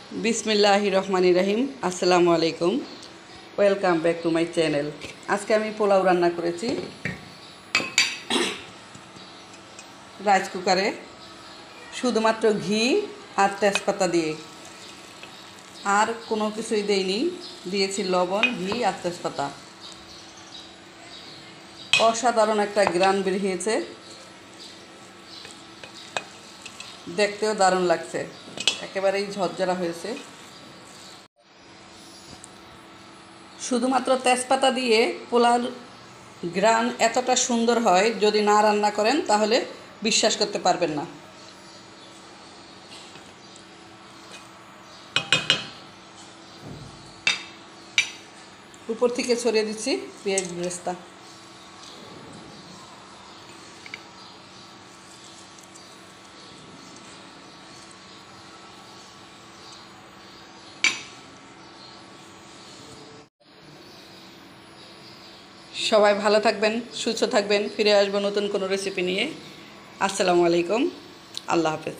बिस्मिल्लाहिर रहमानिर रहीम আসসালামু আলাইকুম welcome back to my channel. আজকে আমি পোলাও রান্না করেছি রাইস কুকারে, শুধুমাত্র ঘি আর তেজপাতা দিয়ে, আর কোনো কিছুই দেইনি। দিয়েছি লবণ, ঘি আর তেজপাতা। অসাধারণ একটা গ্রান বের হয়েছে, দেখতেও দারুণ লাগছে, একেবারেই ঝরঝরা হয়েছে। শুধুমাত্র তেজপাতা দিয়ে পোলাওর গ্রান এতটা সুন্দর হয়, যদি না রান্না করেন তাহলে বিশ্বাস করতে পারবেন না। উপর থেকে ছড়িয়ে দিচ্ছি পেঁয়াজ বেরেস্তা। সবাই ভালো থাকবেন, সুস্থ থাকবেন। ফিরে আসবো নতুন কোনো রেসিপি নিয়ে। আসসালামু আলাইকুম, আল্লাহ হাফেজ।